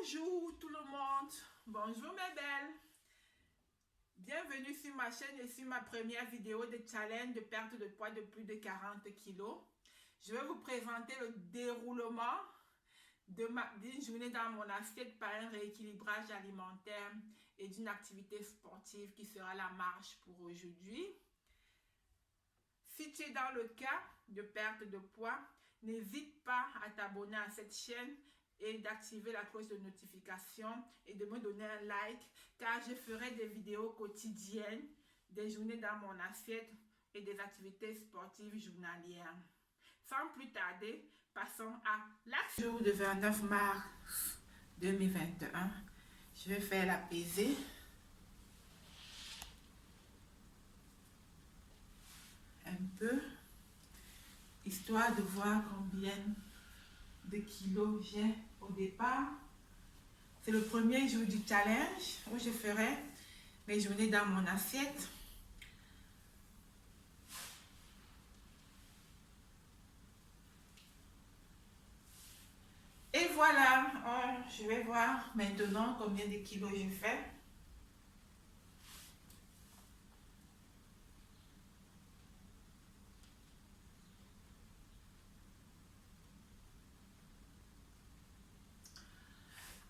Bonjour tout le monde, bonjour mes belles. Bienvenue sur ma chaîne et sur ma première vidéo de challenge de perte de poids de plus de 40 kilos. Je vais vous présenter le déroulement d'une journée dans mon assiette par un rééquilibrage alimentaire et d'une activité sportive qui sera la marche pour aujourd'hui. Si tu es dans le cas de perte de poids, n'hésite pas à t'abonner à cette chaîne et d'activer la cloche de notification et de me donner un like car je ferai des vidéos quotidiennes, des journées dans mon assiette et des activités sportives journalières. Sans plus tarder, passons à l'action. Jour de 29 mars 2021, je vais faire la pesée. Un peu, histoire de voir combien de kilos j'ai au départ. C'est le premier jour du challenge où je ferai mes journées dans mon assiette. Et voilà, je vais voir maintenant combien de kilos je fais.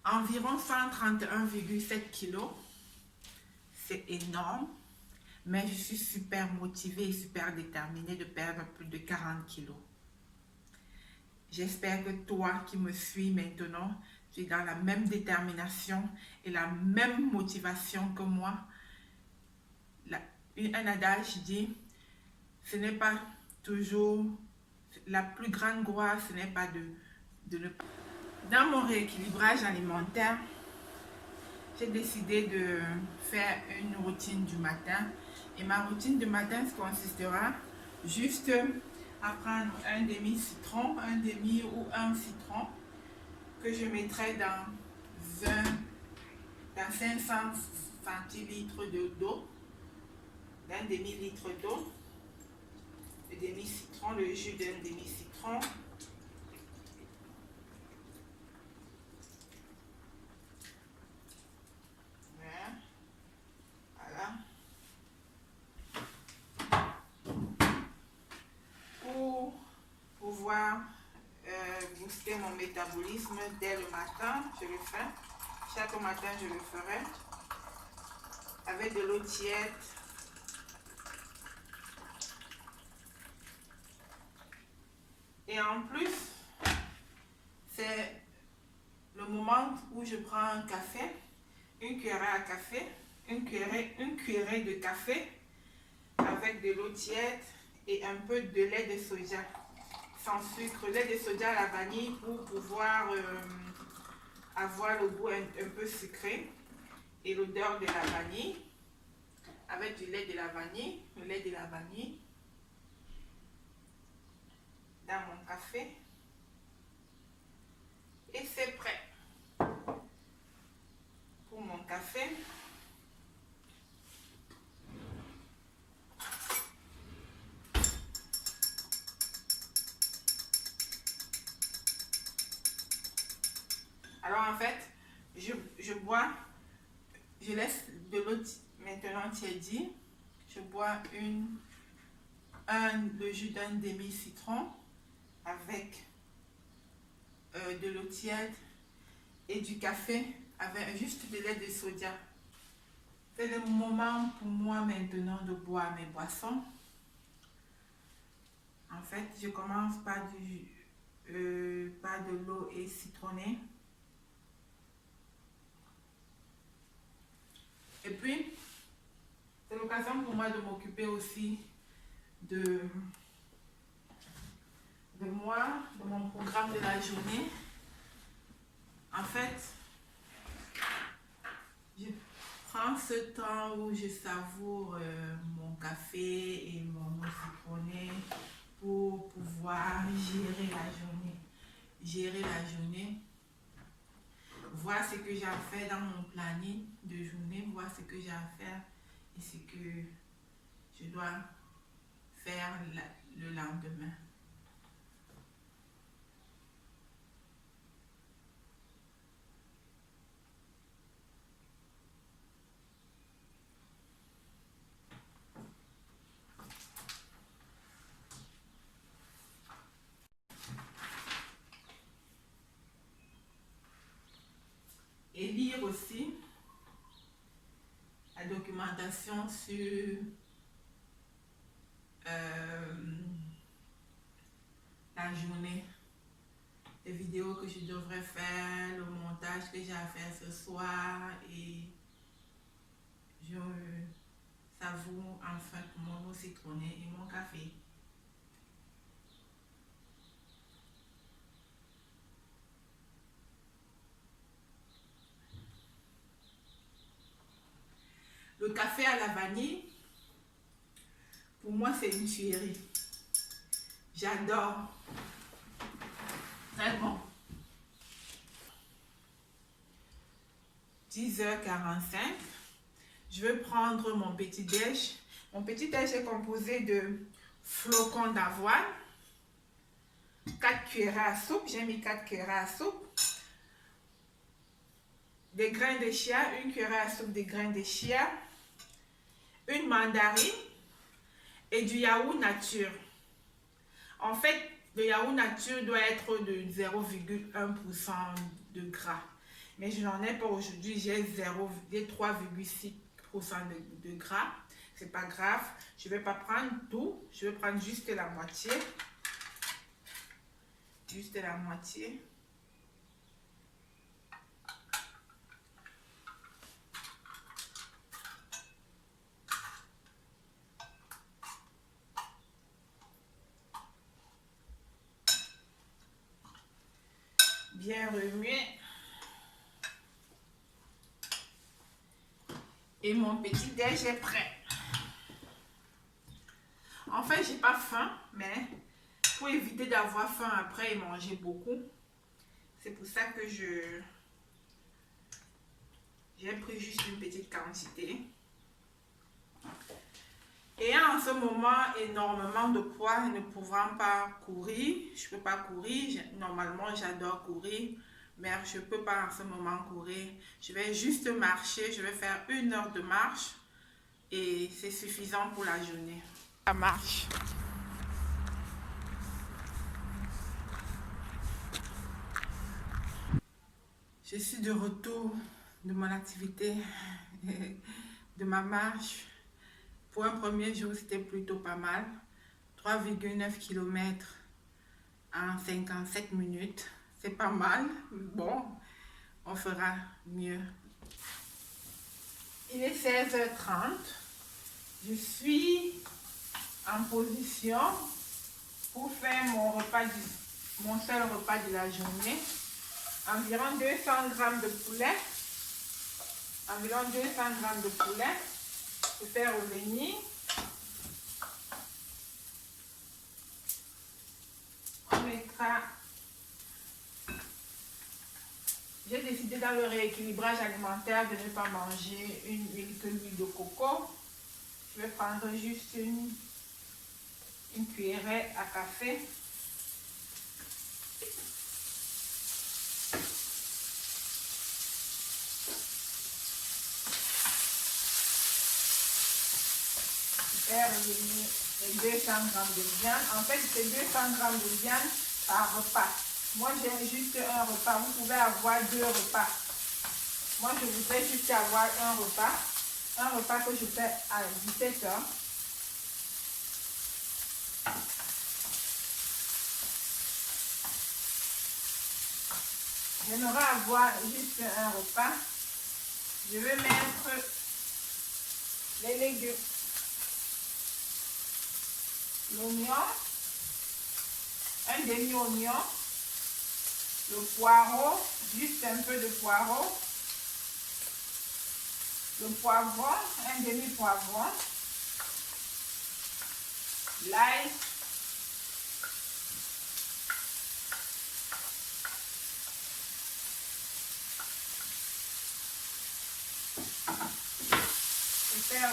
Environ 131,7 kilos. C'est énorme, mais je suis super motivée et super déterminée de perdre plus de 40 kilos. J'espère que toi qui me suis maintenant, tu es dans la même détermination et la même motivation que moi. Un adage dit, ce n'est pas toujours la plus grande gloire, ce n'est pas de ne pas. Dans mon rééquilibrage alimentaire, j'ai décidé de faire une routine du matin. Et ma routine du matin consistera juste à prendre un demi-citron, un demi ou un citron que je mettrai dans 500 centilitres d'eau, d'un demi-litre d'eau, le demi-citron, le jus d'un demi-citron. Voilà. Pour pouvoir booster mon métabolisme dès le matin, je le fais. Chaque matin, je le ferai avec de l'eau tiède. Et en plus, c'est le moment où je prends un café, une cuillerée à café, une cuillerée de café avec de l'eau tiède et un peu de lait de soja sans sucre, lait de soja à la vanille pour pouvoir avoir le goût un peu sucré et l'odeur de la vanille, avec du lait de la vanille, le lait de la vanille dans mon café et c'est prêt pour mon café. Alors en fait, je laisse de l'eau maintenant tiédie. Je bois le jus d'un demi-citron avec de l'eau tiède et du café avec juste de lait de soja. C'est le moment pour moi maintenant de boire mes boissons. En fait, je commence par de l'eau et citronnée. Et puis, c'est l'occasion pour moi de m'occuper aussi de moi, de mon programme de la journée. En fait, je prends ce temps où je savoure mon café et mon eau citronnée pour pouvoir gérer la journée. Voir ce que j'ai à faire dans mon planning de journée, voir ce que j'ai à faire et ce que je dois faire le lendemain. et lire aussi la documentation sur la journée, les vidéos que je devrais faire, le montage que j'ai à faire ce soir, et je savoure enfin mon eau citronnée et mon café. Le café à la vanille, pour moi, c'est une tuerie. J'adore. Très bon. 10h45. Je vais prendre mon petit déj. Mon petit déj est composé de flocons d'avoine, 4 cuillerées à soupe. J'ai mis 4 cuillerées à soupe. Des grains de chia, 1 cuillerée à soupe de grains de chia. Une mandarine et du yaourt nature. En fait, le yaourt nature doit être de 0,1% de gras. Mais je n'en ai pas aujourd'hui, j'ai 3,6% de gras. C'est pas grave, je vais pas prendre tout, je vais prendre juste la moitié. Juste la moitié. Bien remuer. Et mon petit déj est prêt. En fait, j'ai pas faim, mais pour éviter d'avoir faim après et manger beaucoup, c'est pour ça que j'ai pris juste une petite quantité. Et en ce moment, énormément de poids, ne pouvant pas courir, je peux pas courir. Normalement, j'adore courir, mais je peux pas en ce moment courir. Je vais juste marcher, je vais faire 1 heure de marche et c'est suffisant pour la journée. Ça marche. Je suis de retour de mon activité, de ma marche. Pour un premier jour, c'était plutôt pas mal. 3,9 km en 57 minutes. C'est pas mal. Bon, on fera mieux. Il est 16h30. Je suis en position pour faire mon seul repas de la journée. Environ 200 g de poulet. Environ 200 g de poulet. Je fais revenir. On mettra. J'ai décidé dans le rééquilibrage alimentaire de ne pas manger une huile que l'huile de coco. Je vais prendre juste une cuillerée à café. Faire revenir les 200 g de viande. En fait, c'est 200 g de viande par repas. Moi, j'ai juste un repas. Vous pouvez avoir 2 repas. Moi, je voudrais juste avoir un repas. Un repas que je fais à 17h. J'aimerais avoir juste un repas. Je vais mettre les légumes. L'oignon, un demi-oignon, le poireau, juste un peu de poireau, le poivron, un demi-poivron, l'ail, et faire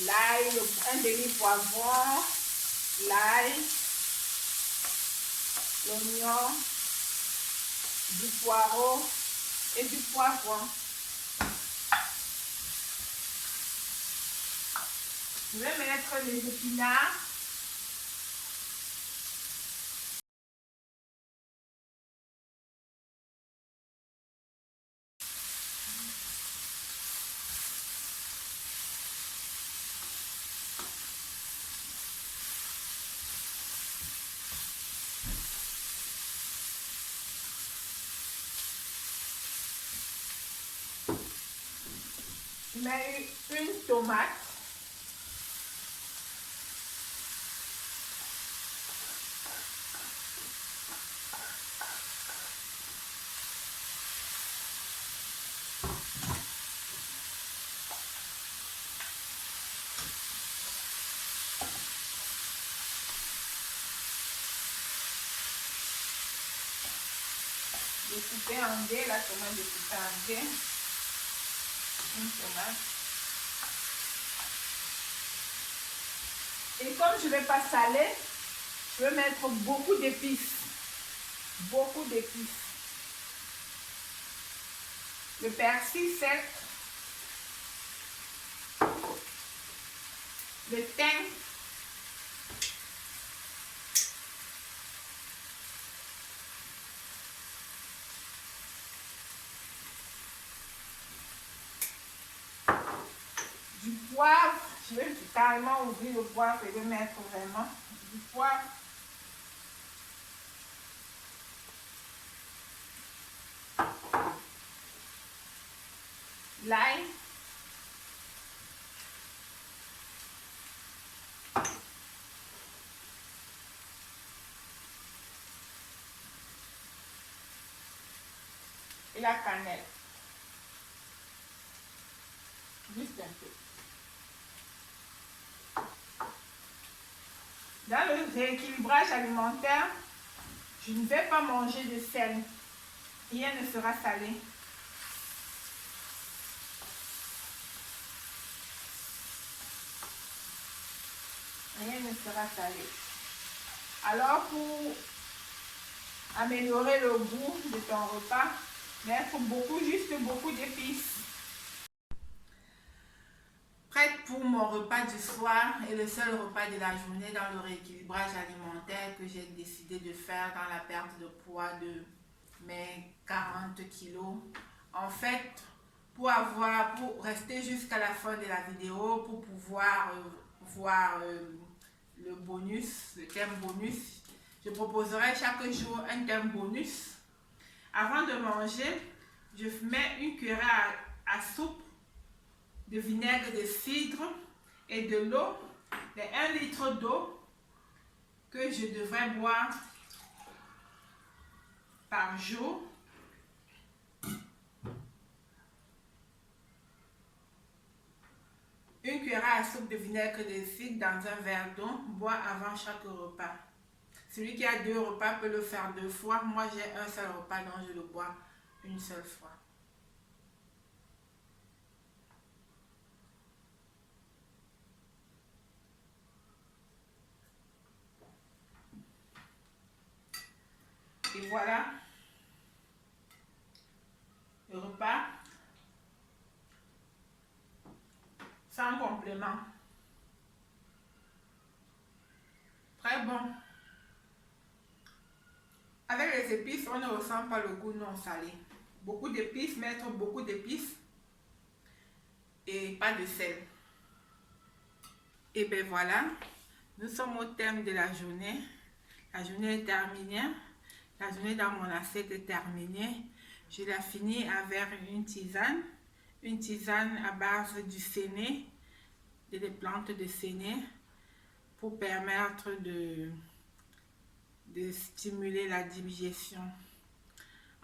l'ail, un demi-poivron, l'ail, l'oignon, du poireau et du poivron. Je vais mettre les épinards. Je mets une tomate. Découpée en dés, la tomate découpée en dés. Une tomate. Et comme je ne vais pas saler, je vais mettre beaucoup d'épices. Beaucoup d'épices. Le persil sec. Le thym. Du poivre, je vais carrément ouvrir le poivre et le mettre vraiment. Du poivre. L'ail. Et la cannelle. Juste un peu. Dans le rééquilibrage alimentaire, je ne vais pas manger de sel. Rien ne sera salé. Rien ne sera salé. Alors pour améliorer le goût de ton repas, mettre juste beaucoup d'épices. Prête pour mon repas du soir et le seul repas de la journée dans le rééquilibrage alimentaire que j'ai décidé de faire dans la perte de poids de mes 40 kilos. En fait, pour rester jusqu'à la fin de la vidéo, pour pouvoir voir le bonus, le thème bonus, je proposerai chaque jour un thème bonus. Avant de manger, je mets une cuillère à soupe de vinaigre de cidre et de l'eau, de 1 litre d'eau que je devrais boire par jour. Une cuillère à soupe de vinaigre de cidre dans un verre d'eau, boire avant chaque repas. Celui qui a 2 repas peut le faire 2 fois. Moi, j'ai un seul repas, donc je le bois une seule fois. Et voilà le repas sans complément. Très bon. Avec les épices, on ne ressent pas le goût non salé. Beaucoup d'épices, mettre beaucoup d'épices et pas de sel. Et bien voilà, nous sommes au thème de la journée. La journée est terminée. La journée dans mon assiette est terminée. Je l'ai fini avec une tisane à base du séné, des plantes de séné, pour permettre de stimuler la digestion.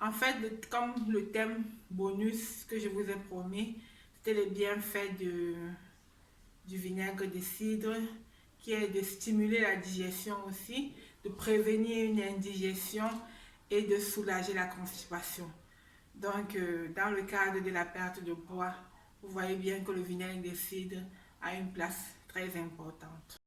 En fait, comme le thème bonus que je vous ai promis, c'était les bienfaits du vinaigre de cidre, qui est de stimuler la digestion aussi, de prévenir une indigestion et de soulager la constipation. Donc, dans le cadre de la perte de poids, vous voyez bien que le vinaigre de cidre a une place très importante.